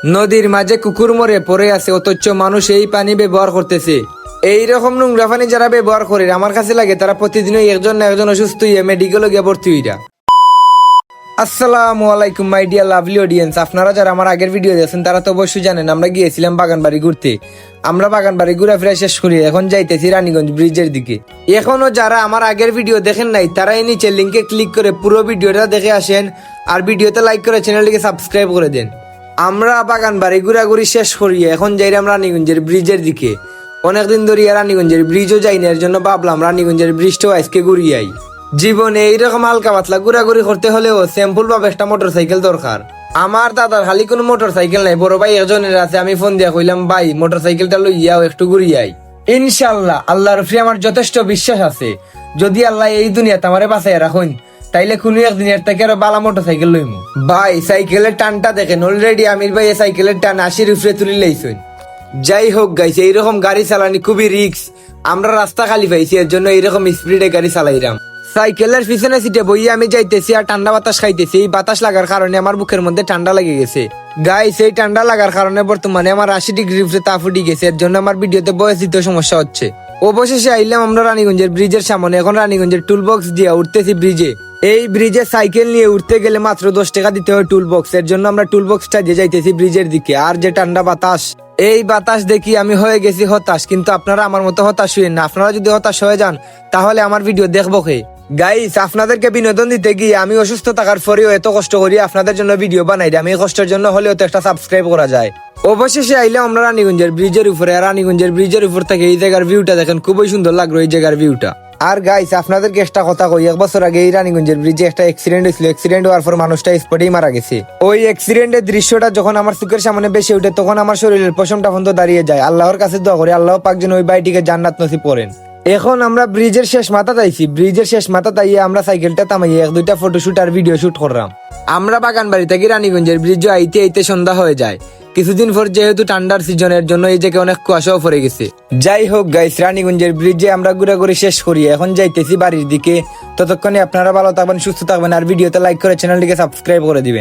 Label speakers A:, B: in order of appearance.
A: নদীর মাঝে কুকুর মরে পড়ে আছে, অথচ মানুষ এই পানি ব্যবহার করতেছে। এইরকম নোংরা পানি যারা ব্যবহার করে আমার কাছে লাগে তারা প্রতিদিনই একজন না একজন অসুস্থ হয়ে মেডিকেলে গিয়ে ভর্তি হইরা। আসসালামু আলাইকুম মাই ডিয়ার লাভলি অডিয়েন্স, আপনারা যারা আমার আগের ভিডিও দেখছেন তারা তো অবশ্যই জানেন আমরা গিয়েছিলাম বাগানবাড়ি ঘুরতে। আমরা বাগানবাড়ি ঘুরাফেরা শেষ করি এখন যাইতেছি রানীগঞ্জ ব্রিজের দিকে। এখনো যারা আমার আগের ভিডিও দেখেন নাই তারা এই নিচে লিঙ্কে ক্লিক করে পুরো ভিডিওটা দেখে আসেন, আর ভিডিওতে লাইক করে চ্যানেলটিকে সাবস্ক্রাইব করে দেন। আমরা বাগানবাড়ি ঘুরাঘুরি শেষ করি এখন যাইলাম রানীগঞ্জের ব্রিজের দিকে। অনেকদিন ধরে রানীগঞ্জের ব্রিজও যাই না, এর জন্য ভাবলাম রানীগঞ্জের ব্রিজটাও আজকে ঘুরিয়াই। জীবনে এইরকম হালকা পাতলা ঘোরাঘুরি করতে হলেও সিম্পল ভাবে একটা মোটর সাইকেল দরকার। আমার দাদার খালি কোনো মোটর সাইকেল নাই, বড় ভাই একজনের আছে। আমি ফোন দিয়া কইলাম, ভাই মোটর সাইকেলটা লইয়াও একটু ঘুরিয়াই। ইনশাল্লাহ আল্লাহর উপরে আমার যথেষ্ট বিশ্বাস আছে, যদি আল্লাহ এই দুনিয়াতে আমারে বাঁচাই রাখুন তাইলে কোনো একদিন এর থেকে আরো বালা মোটর সাইকেল লইমু। ভাই সাইকেলের টানটা দেখেন, অলরেডি আমির ভাই এই সাইকেলের টান 80 উপরে তুলি লাইছেন। যাই হোক গাইছে, এইরকম গাড়ি চালানি খুবই রিস্ক। আমরা রাস্তা খালি পাইছি, এর জন্য এইরকম স্পিডে গাড়ি চালাইলাম। সাইকেলের পিছনে সিটে বইয়ে আমি যাইতেছি আর ঠান্ডা বাতাস খাইতেছি। এই বাতাস লাগার কারণে আমার বুকের মধ্যে ঠান্ডা লেগে গেছে। গাইস এই ঠান্ডা লাগার কারণে বর্তমানে আমার 80 ডিগ্রি উপরে তাপ উঠে গেছে, এর জন্য আমার ভিডিওতে বয়স দিতে সমস্যা হচ্ছে। অবশেষে আইলাম আমরা রানীগঞ্জের ব্রিজের সামনে। এখন রানীগঞ্জের টুল বক্স দিয়ে উঠতেছি ব্রিজে। এই ব্রিজে সাইকেল নিয়ে উঠতে গেলে মাত্র 10 টাকা দিতে হয় টুল বক্স, এর জন্য আমরা টুল বক্সটা দিয়ে যাইতেছি ব্রিজের দিকে। আর যে ঠান্ডা বাতাস, এই বাতাস দেখি আমি হয়ে গেছি হতাশ। কিন্তু আপনারা আমার মতো হতাশ হইেন না, আপনারা যদি হতাশ হয়ে যান তাহলে আমার ভিডিও দেখবো কে? গাইস আপনাদেরকে বিনোদন দিতে গিয়ে আমি অসুস্থ থাকার পরেও এত কষ্ট করি আপনাদের জন্য ভিডিও বানাই। আমি এই কষ্টের জন্য হলেও তো একটা সাবস্ক্রাইব করা যায়। অবশেষে আইলে আমরা রানীগঞ্জের ব্রিজের উপরে। রানীগঞ্জের ব্রিজের উপর থেকে এই জায়গার ভিউটা দেখেন, খুবই সুন্দর লাগলো এই জায়গার ভিউটা। আর গাইস আপনাদেরকে একটা কথা কই, 1 বছর আগে এই রানীগঞ্জের ব্রিজে একটা অ্যাক্সিডেন্ট হয়েছিল। অ্যাক্সিডেন্ট হওয়ার পর মানুষটা স্পটেই মারা গেছে। ওই অ্যাক্সিডেন্টের দৃশ্যটা যখন আমার চোখের সামনে বেশি উঠে তখন আমার শরীরের পশমটা বন্ধ দাঁড়িয়ে যায়। আল্লাহর কাছে দোয়া করি আল্লাহ পাক যেন ওই বাইটিকে জান্নাত নসিব করেন। এখন আমরা ব্রিজের শেষ মাথা তাইছি। ব্রিজের শেষ মাথা তাইয়ে আমরা সাইকেলটা থামাইয়ে 1-2টা ফটোশুট আর ভিডিও শুট করলাম। আমরা বাগানবাড়ি থেকে রানীগঞ্জের ব্রিজে আইতে আইতে সন্ধ্যা হয়ে যায়। কিছুদিন পর যেহেতু ঠান্ডার সিজনের জন্য এই জায়গায় অনেক কুয়াশাও পড়ে গেছে। যাই হোক গাইস রানীগঞ্জের ব্রিজে আমরা ঘুরাঘুরি শেষ করি এখন যাইতেছি বাড়ির দিকে। ততক্ষণে আপনারা ভালো থাকবেন, সুস্থ থাকবেন, আর ভিডিওতে লাইক করে চ্যানেলটিকে সাবস্ক্রাইব করে দিবেন।